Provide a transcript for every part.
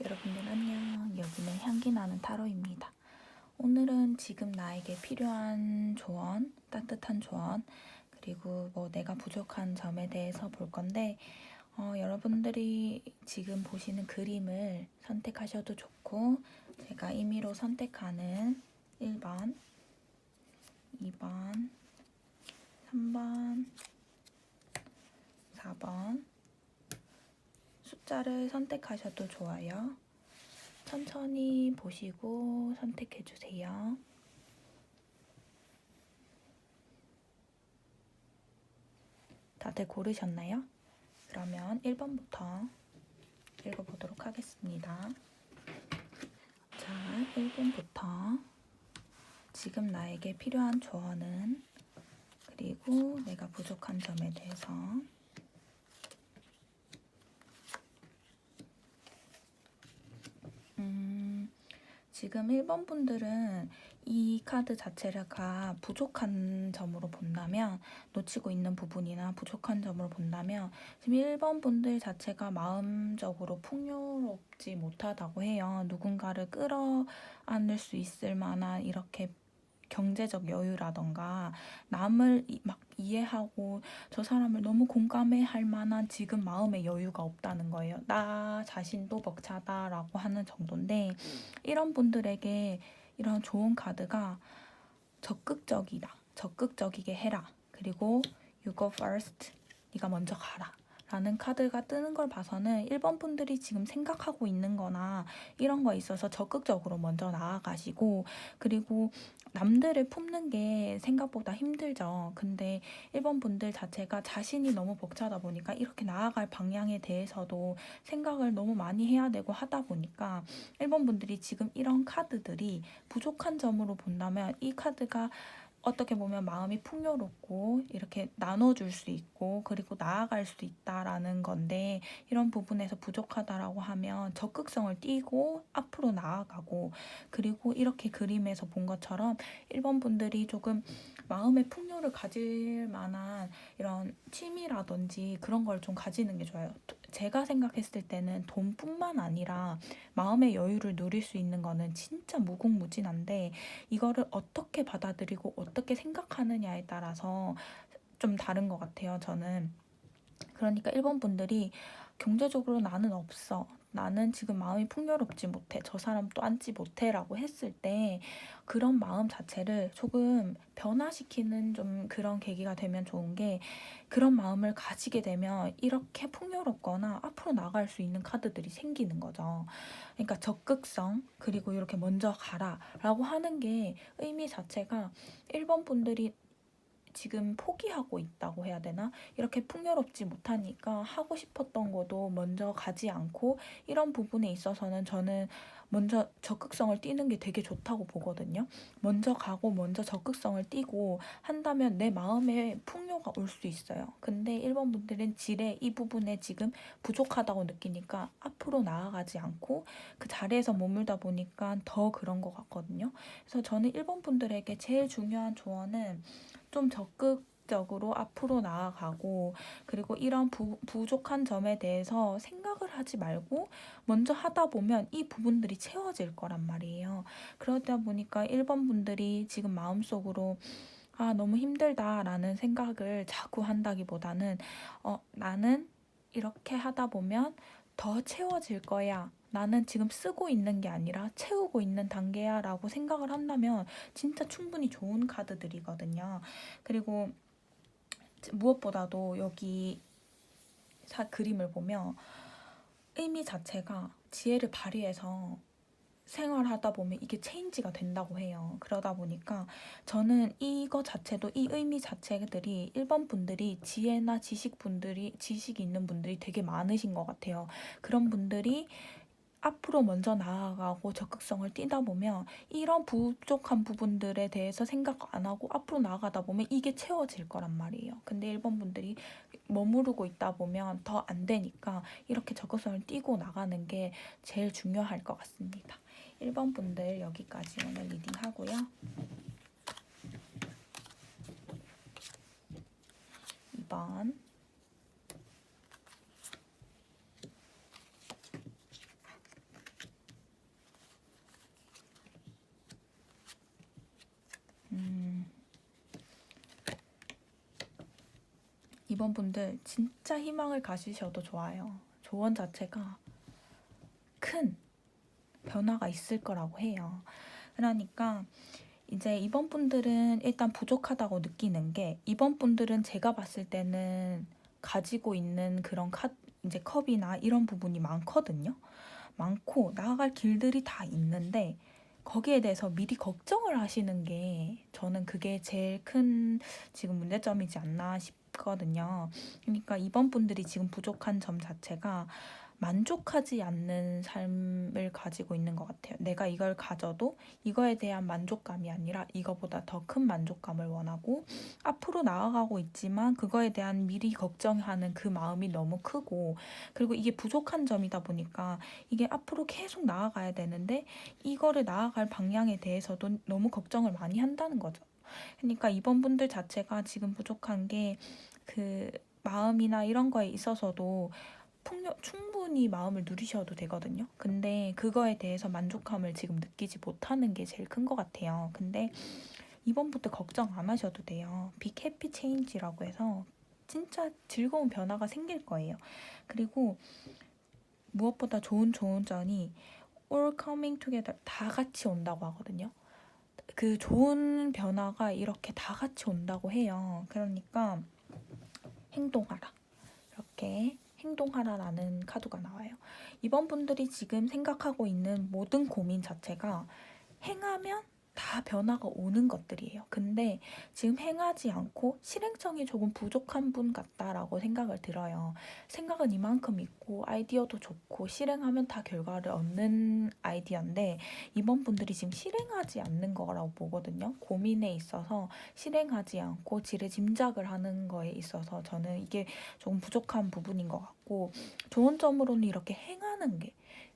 여러분들 안녕. 여기는 향기나는 타로입니다. 오늘은 지금 나에게 필요한 조언, 따뜻한 조언, 그리고 내가 부족한 점에 대해서 볼 건데 여러분들이 지금 보시는 그림을 선택하셔도 좋고 제가 임의로 선택하는 1번, 2번, 3번, 4번 숫자를 선택하셔도 좋아요. 천천히 보시고 선택해주세요. 다들 고르셨나요? 그러면 1번부터 읽어보도록 하겠습니다. 자, 1번부터 지금 나에게 필요한 조언은, 그리고 내가 부족한 점에 대해서, 지금 1번 분들은 이 카드 자체가 부족한 점으로 본다면, 놓치고 있는 부분이나 부족한 점으로 본다면 지금 1번 분들 자체가 마음적으로 풍요롭지 못하다고 해요. 누군가를 끌어안을 수 있을 만한 이렇게 경제적 여유라던가 남을 막 이해하고 저 사람을 너무 공감해 할 만한 지금 마음의 여유가 없다는 거예요. 나 자신도 벅차다라고 하는 정도인데, 이런 분들에게 이런 좋은 카드가 적극적이다. 적극적이게 해라. 그리고 you go first. 네가 먼저 가라. 라는 카드가 뜨는 걸 봐서는 1번 분들이 지금 생각하고 있는 거나 이런 거에 있어서 적극적으로 먼저 나아가시고, 그리고 남들을 품는 게 생각보다 힘들죠. 근데 1번 분들 자체가 자신이 너무 벅차다 보니까 이렇게 나아갈 방향에 대해서도 생각을 너무 많이 해야 되고 하다 보니까 1번 분들이 지금 이런 카드들이 부족한 점으로 본다면 이 카드가 어떻게 보면 마음이 풍요롭고 이렇게 나눠줄 수 있고 그리고 나아갈 수 있다라는 건데, 이런 부분에서 부족하다라고 하면 적극성을 띠고 앞으로 나아가고, 그리고 이렇게 그림에서 본 것처럼 1번 분들이 조금 마음의 풍요를 가질 만한 이런 취미라든지 그런 걸 좀 가지는 게 좋아요. 제가 생각했을 때는 돈뿐만 아니라 마음의 여유를 누릴 수 있는 거는 진짜 무궁무진한데, 이거를 어떻게 받아들이고 어떻게 생각하느냐에 따라서 좀 다른 것 같아요, 저는. 그러니까 1번 분들이 경제적으로 나는 없어, 나는 지금 마음이 풍요롭지 못해, 저 사람 또 앉지 못해 라고 했을 때 그런 마음 자체를 조금 변화시키는 좀 그런 계기가 되면 좋은 게, 그런 마음을 가지게 되면 이렇게 풍요롭거나 앞으로 나갈 수 있는 카드들이 생기는 거죠. 그러니까 적극성, 그리고 이렇게 먼저 가라 라고 하는 게 의미 자체가 1번 분들이 지금 포기하고 있다고 해야 되나? 이렇게 풍요롭지 못하니까 하고 싶었던 것도 먼저 가지 않고, 이런 부분에 있어서는 저는 먼저 적극성을 띠는 게 되게 좋다고 보거든요. 먼저 가고 먼저 적극성을 띠고 한다면 내 마음에 풍요가 올 수 있어요. 근데 1번 분들은 지레 이 부분에 지금 부족하다고 느끼니까 앞으로 나아가지 않고 그 자리에서 머물다 보니까 더 그런 것 같거든요. 그래서 저는 1번 분들에게 제일 중요한 조언은 좀 적극적으로 앞으로 나아가고, 그리고 이런 부족한 점에 대해서 생각을 하지 말고 먼저 하다 보면 이 부분들이 채워질 거란 말이에요. 그러다 보니까 1번 분들이 지금 마음속으로 너무 힘들다라는 생각을 자꾸 한다기보다는 나는 이렇게 하다 보면 더 채워질 거야, 나는 지금 쓰고 있는 게 아니라 채우고 있는 단계야 라고 생각을 한다면 진짜 충분히 좋은 카드들이거든요. 그리고 무엇보다도 여기 그림을 보면 의미 자체가 지혜를 발휘해서 생활하다 보면 이게 체인지가 된다고 해요. 그러다 보니까 저는 이거 자체도, 이 의미 자체들이 1번 분들이 지혜나 지식이 있는 분들이 되게 많으신 것 같아요. 그런 분들이 앞으로 먼저 나아가고 적극성을 띠다 보면 이런 부족한 부분들에 대해서 생각 안 하고 앞으로 나아가다 보면 이게 채워질 거란 말이에요. 근데 1번 분들이 머무르고 있다 보면 더 안 되니까 이렇게 적극성을 띠고 나가는 게 제일 중요할 것 같습니다. 1번 분들 여기까지 오늘 리딩 하고요. 2번, 이번 분들 진짜 희망을 가지셔도 좋아요. 조언 자체가 큰 변화가 있을 거라고 해요. 그러니까 이제 이번 분들은 일단 부족하다고 느끼는 게, 이번 분들은 제가 봤을 때는 가지고 있는 그런 이제 컵이나 이런 부분이 많거든요. 많고 나아갈 길들이 다 있는데 거기에 대해서 미리 걱정을 하시는 게, 저는 그게 제일 큰 지금 문제점이지 않나 싶거든요. 그러니까 이번 분들이 지금 부족한 점 자체가 만족하지 않는 삶을 가지고 있는 것 같아요. 내가 이걸 가져도 이거에 대한 만족감이 아니라 이거보다 더 큰 만족감을 원하고, 앞으로 나아가고 있지만 그거에 대한 미리 걱정하는 그 마음이 너무 크고, 그리고 이게 부족한 점이다 보니까 이게 앞으로 계속 나아가야 되는데 이거를 나아갈 방향에 대해서도 너무 걱정을 많이 한다는 거죠. 그러니까 이번 분들 자체가 지금 부족한 게, 그 마음이나 이런 거에 있어서도 충분히 마음을 누리셔도 되거든요. 근데 그거에 대해서 만족감을 지금 느끼지 못하는 게 제일 큰 것 같아요. 근데 이번부터 걱정 안 하셔도 돼요. 빅 해피 체인지라고 해서 진짜 즐거운 변화가 생길 거예요. 그리고 무엇보다 좋은 점이 all coming together, 다 같이 온다고 하거든요. 그 좋은 변화가 이렇게 다 같이 온다고 해요. 그러니까 행동하라. 이렇게 행동하라라는 카드가 나와요. 이번 분들이 지금 생각하고 있는 모든 고민 자체가 행하면 다 변화가 오는 것들이에요. 근데 지금 행하지 않고 실행성이 조금 부족한 분 같다라고 생각을 들어요. 생각은 이만큼 있고 아이디어도 좋고 실행하면 다 결과를 얻는 아이디어인데, 이번 분들이 지금 실행하지 않는 거라고 보거든요. 고민에 있어서 실행하지 않고 지레짐작을 하는 거에 있어서 저는 이게 조금 부족한 부분인 것 같고, 좋은 점으로는 이렇게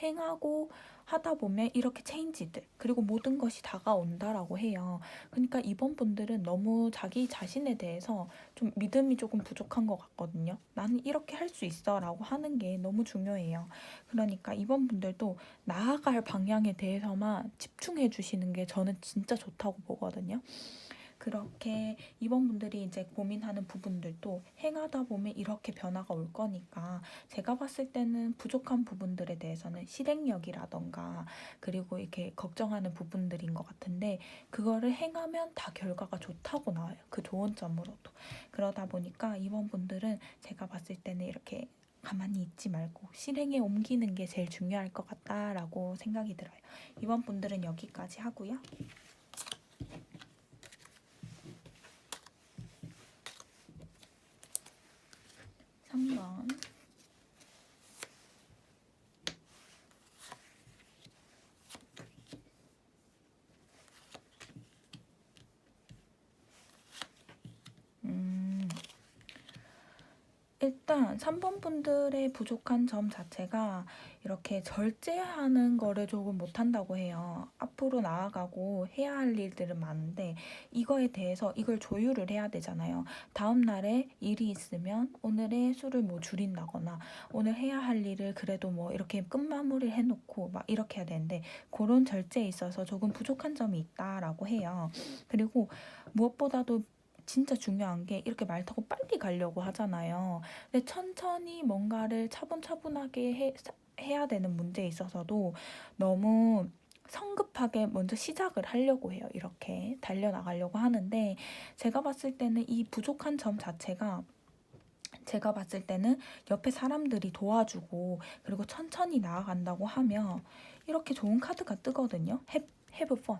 행하고 하다 보면 이렇게 체인지들, 그리고 모든 것이 다가온다라고 해요. 그러니까 이번 분들은 너무 자기 자신에 대해서 좀 믿음이 조금 부족한 것 같거든요. 나는 이렇게 할 수 있어 라고 하는 게 너무 중요해요. 그러니까 이번 분들도 나아갈 방향에 대해서만 집중해 주시는 게 저는 진짜 좋다고 보거든요. 그렇게 이번 분들이 이제 고민하는 부분들도 행하다 보면 이렇게 변화가 올 거니까, 제가 봤을 때는 부족한 부분들에 대해서는 실행력이라던가 그리고 이렇게 걱정하는 부분들인 것 같은데, 그거를 행하면 다 결과가 좋다고 나와요. 그 좋은 점으로도. 그러다 보니까 이번 분들은 제가 봤을 때는 이렇게 가만히 있지 말고 실행에 옮기는 게 제일 중요할 것 같다라고 생각이 들어요. 이번 분들은 여기까지 하고요. 3번. 일단 3번 분들의 부족한 점 자체가 이렇게 절제하는 거를 조금 못한다고 해요. 앞으로 나아가고 해야 할 일들은 많은데 이거에 대해서 이걸 조율을 해야 되잖아요. 다음 날에 일이 있으면 오늘의 수를 뭐 줄인다거나, 오늘 해야 할 일을 그래도 뭐 이렇게 끝마무리 해놓고 막 이렇게 해야 되는데, 그런 절제에 있어서 조금 부족한 점이 있다라고 해요. 그리고 무엇보다도 진짜 중요한 게, 이렇게 말 타고 빨리 가려고 하잖아요. 근데 천천히 뭔가를 차분차분하게 해야 되는 문제에 있어서도 너무 성급하게 먼저 시작을 하려고 해요. 이렇게 달려나가려고 하는데, 제가 봤을 때는 이 부족한 점 자체가, 제가 봤을 때는 옆에 사람들이 도와주고 그리고 천천히 나아간다고 하면 이렇게 좋은 카드가 뜨거든요. have fun.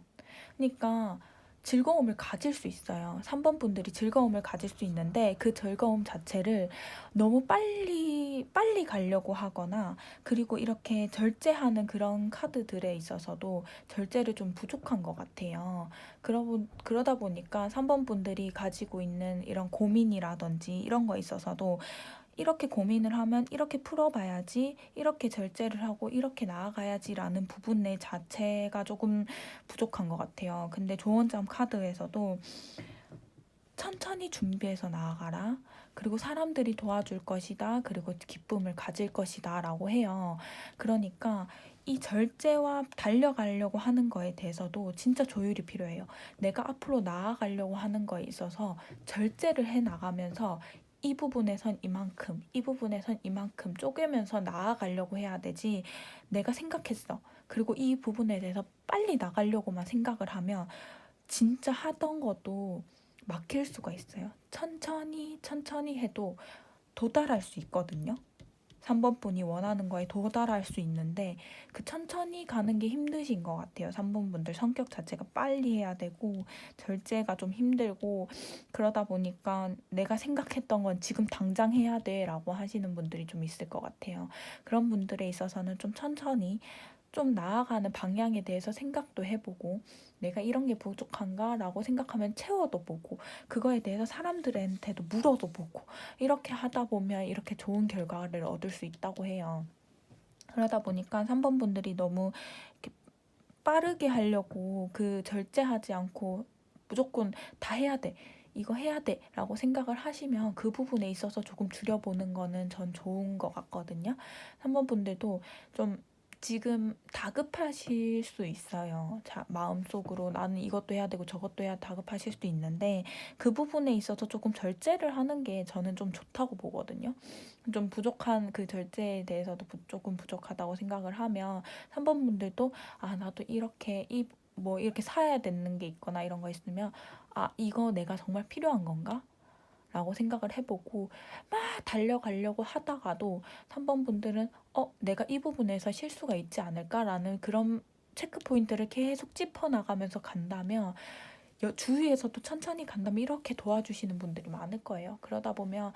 그러니까 즐거움을 가질 수 있어요. 3번 분들이 즐거움을 가질 수 있는데, 그 즐거움 자체를 너무 빨리 가려고 하거나, 그리고 이렇게 절제하는 그런 카드들에 있어서도 절제를 좀 부족한 것 같아요. 그러다 보니까 3번 분들이 가지고 있는 이런 고민이라든지 이런 거에 있어서도, 이렇게 고민을 하면 이렇게 풀어봐야지, 이렇게 절제를 하고 이렇게 나아가야지라는 부분의 자체가 조금 부족한 것 같아요. 근데 좋은 점 카드에서도 천천히 준비해서 나아가라. 그리고 사람들이 도와줄 것이다. 그리고 기쁨을 가질 것이다. 라고 해요. 그러니까 이 절제와 달려가려고 하는 거에 대해서도 진짜 조율이 필요해요. 내가 앞으로 나아가려고 하는 거에 있어서 절제를 해 나가면서 이 부분에선 이만큼, 이 부분에선 이만큼 쪼개면서 나아가려고 해야 되지. 내가 생각했어. 그리고 이 부분에 대해서 빨리 나가려고만 생각을 하면 진짜 하던 것도 막힐 수가 있어요. 천천히 천천히 해도 도달할 수 있거든요. 3번 분이 원하는 거에 도달할 수 있는데 그 천천히 가는 게 힘드신 것 같아요. 3번 분들 성격 자체가 빨리 해야 되고 절제가 좀 힘들고 그러다 보니까 내가 생각했던 건 지금 당장 해야 돼 라고 하시는 분들이 좀 있을 것 같아요. 그런 분들에 있어서는 좀 천천히 좀 나아가는 방향에 대해서 생각도 해보고 내가 이런 게 부족한가 라고 생각하면 채워도 보고 그거에 대해서 사람들한테도 물어도 보고 이렇게 하다 보면 이렇게 좋은 결과를 얻을 수 있다고 해요. 그러다 보니까 3번 분들이 너무 이렇게 빠르게 하려고 그 절제하지 않고 무조건 다 해야 돼. 이거 해야 돼 라고 생각을 하시면 그 부분에 있어서 조금 줄여보는 거는 전 좋은 것 같거든요. 3번 분들도 좀 지금 다급하실 수 있어요. 자, 마음속으로 나는 이것도 해야 되고 저것도 해야 다급하실 수도 있는데 그 부분에 있어서 조금 절제를 하는 게 저는 좀 좋다고 보거든요. 좀 부족한 그 절제에 대해서도 조금 부족하다고 생각을 하면 3번 분들도 아, 나도 이렇게 뭐 이렇게 사야 되는 게 있거나 이런 거 있으면 아, 이거 내가 정말 필요한 건가? 라고 생각을 해보고 막 달려가려고 하다가도 3번 분들은 내가 이 부분에서 실수가 있지 않을까라는 그런 체크 포인트를 계속 짚어나가면서 간다면 주위에서도 천천히 간다면 이렇게 도와주시는 분들이 많을 거예요. 그러다 보면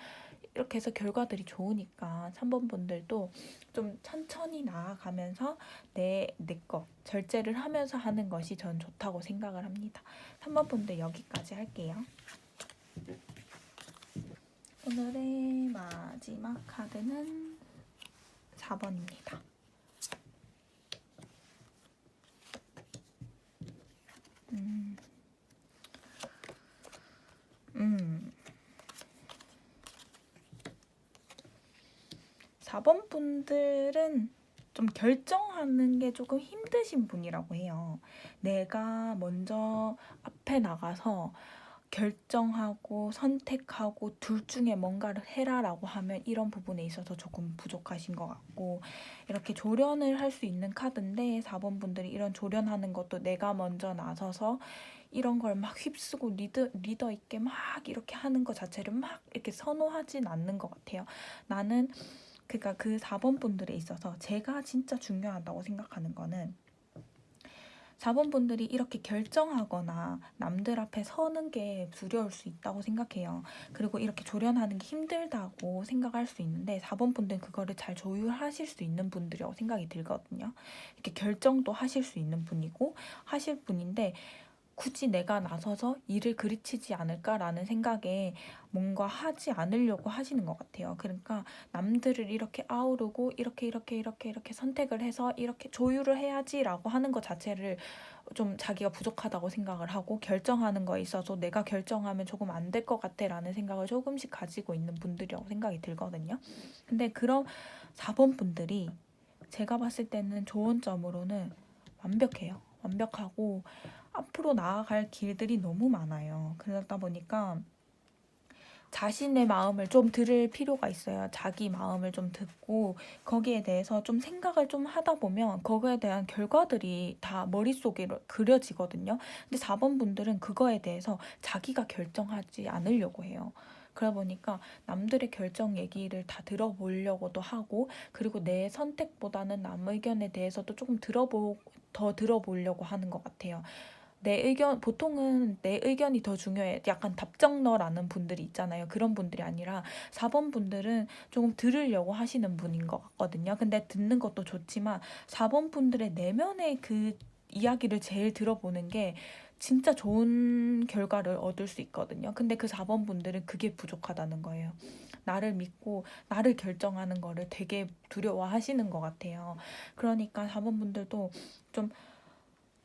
이렇게 해서 결과들이 좋으니까 3번 분들도 좀 천천히 나아가면서 내 거 절제를 하면서 하는 것이 전 좋다고 생각을 합니다. 3번 분들 여기까지 할게요. 오늘의 마지막 카드는 4번입니다. 4번 분들은 좀 결정하는 게 조금 힘드신 분이라고 해요. 내가 먼저 앞에 나가서 결정하고 선택하고 둘 중에 뭔가를 해라라고 하면 이런 부분에 있어서 조금 부족하신 것 같고 이렇게 조련을 할 수 있는 카드인데 4번 분들이 이런 조련하는 것도 내가 먼저 나서서 이런 걸 막 휩쓰고 리더 있게 막 이렇게 하는 것 자체를 막 이렇게 선호하진 않는 것 같아요. 나는 그러니까 그 4번 분들에 있어서 제가 진짜 중요하다고 생각하는 거는 4번 분들이 이렇게 결정하거나 남들 앞에 서는 게 두려울 수 있다고 생각해요. 그리고 이렇게 조련하는 게 힘들다고 생각할 수 있는데 4번 분들은 그거를 잘 조율하실 수 있는 분들이라고 생각이 들거든요. 이렇게 결정도 하실 수 있는 분이고 하실 분인데 굳이 내가 나서서 일을 그르치지 않을까라는 생각에 뭔가 하지 않으려고 하시는 것 같아요. 그러니까 남들을 이렇게 아우르고 이렇게 선택을 해서 이렇게 조율을 해야지라고 하는 것 자체를 좀 자기가 부족하다고 생각을 하고 결정하는 거에 있어서 내가 결정하면 조금 안 될 것 같아라는 생각을 조금씩 가지고 있는 분들이라고 생각이 들거든요. 근데 그런 4번 분들이 제가 봤을 때는 좋은 점으로는 완벽해요. 완벽하고 앞으로 나아갈 길들이 너무 많아요. 그러다 보니까 자신의 마음을 좀 들을 필요가 있어요. 자기 마음을 좀 듣고 거기에 대해서 좀 생각을 좀 하다 보면 거기에 대한 결과들이 다 머릿속에 그려지거든요. 근데 4번 분들은 그거에 대해서 자기가 결정하지 않으려고 해요. 그러다 보니까 남들의 결정 얘기를 다 들어보려고도 하고 그리고 내 선택보다는 남 의견에 대해서도 조금 더 들어보려고 하는 것 같아요. 보통은 내 의견이 더 중요해. 약간 답정너라는 분들이 있잖아요. 그런 분들이 아니라 4번 분들은 조금 들으려고 하시는 분인 것 같거든요. 근데 듣는 것도 좋지만 4번 분들의 내면의 그 이야기를 제일 들어보는 게 진짜 좋은 결과를 얻을 수 있거든요. 근데 그 4번 분들은 그게 부족하다는 거예요. 나를 믿고 나를 결정하는 거를 되게 두려워하시는 것 같아요. 그러니까 4번 분들도 좀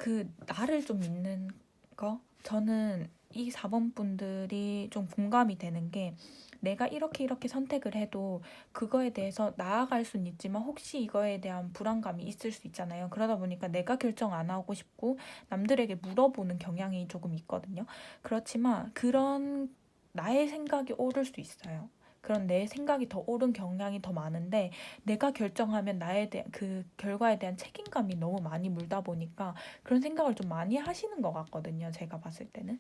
그 나를 좀 믿는 거? 저는 이 4번 분들이 좀 공감이 되는 게 내가 이렇게 선택을 해도 그거에 대해서 나아갈 수는 있지만 혹시 이거에 대한 불안감이 있을 수 있잖아요. 그러다 보니까 내가 결정 안 하고 싶고 남들에게 물어보는 경향이 조금 있거든요. 그렇지만 그런 나의 생각이 옳을 수 있어요. 그런 내 생각이 더 옳은 경향이 더 많은데 내가 결정하면 나에 대한 그 결과에 대한 책임감이 너무 많이 물다 보니까 그런 생각을 좀 많이 하시는 것 같거든요. 제가 봤을 때는.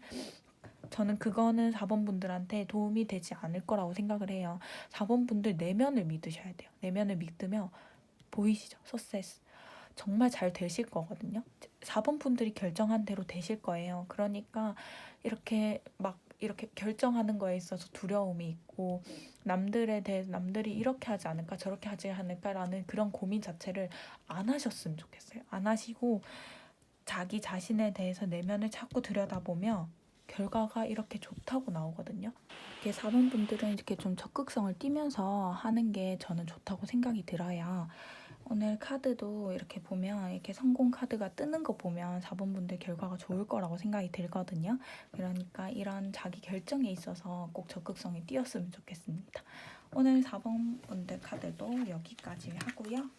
저는 그거는 4번 분들한테 도움이 되지 않을 거라고 생각을 해요. 4번 분들 내면을 믿으셔야 돼요. 내면을 믿으면 보이시죠? 서세스. 정말 잘 되실 거거든요. 4번 분들이 결정한 대로 되실 거예요. 그러니까 이렇게 막 이렇게 결정하는 거에 있어서 두려움이 있고 남들에 대해 남들이 이렇게 하지 않을까 저렇게 하지 않을까라는 그런 고민 자체를 안 하셨으면 좋겠어요. 안 하시고 자기 자신에 대해서 내면을 자꾸 들여다보면 결과가 이렇게 좋다고 나오거든요. 이렇게 4번 분들은 이렇게 좀 적극성을 띠면서 하는 게 저는 좋다고 생각이 들어요. 오늘 카드도 이렇게 보면 이렇게 성공 카드가 뜨는 거 보면 4번 분들 결과가 좋을 거라고 생각이 들거든요. 그러니까 이런 자기 결정에 있어서 꼭 적극성이 띄었으면 좋겠습니다. 오늘 4번 분들 카드도 여기까지 하고요.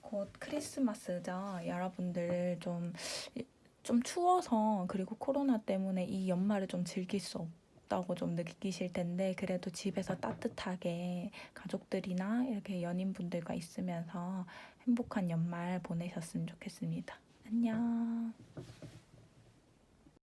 곧 크리스마스죠. 여러분들 좀 추워서 그리고 코로나 때문에 이 연말을 좀 즐길 수 없다고 좀 느끼실 텐데 그래도 집에서 따뜻하게 가족들이나 이렇게 연인분들과 있으면서 행복한 연말 보내셨으면 좋겠습니다. 안녕.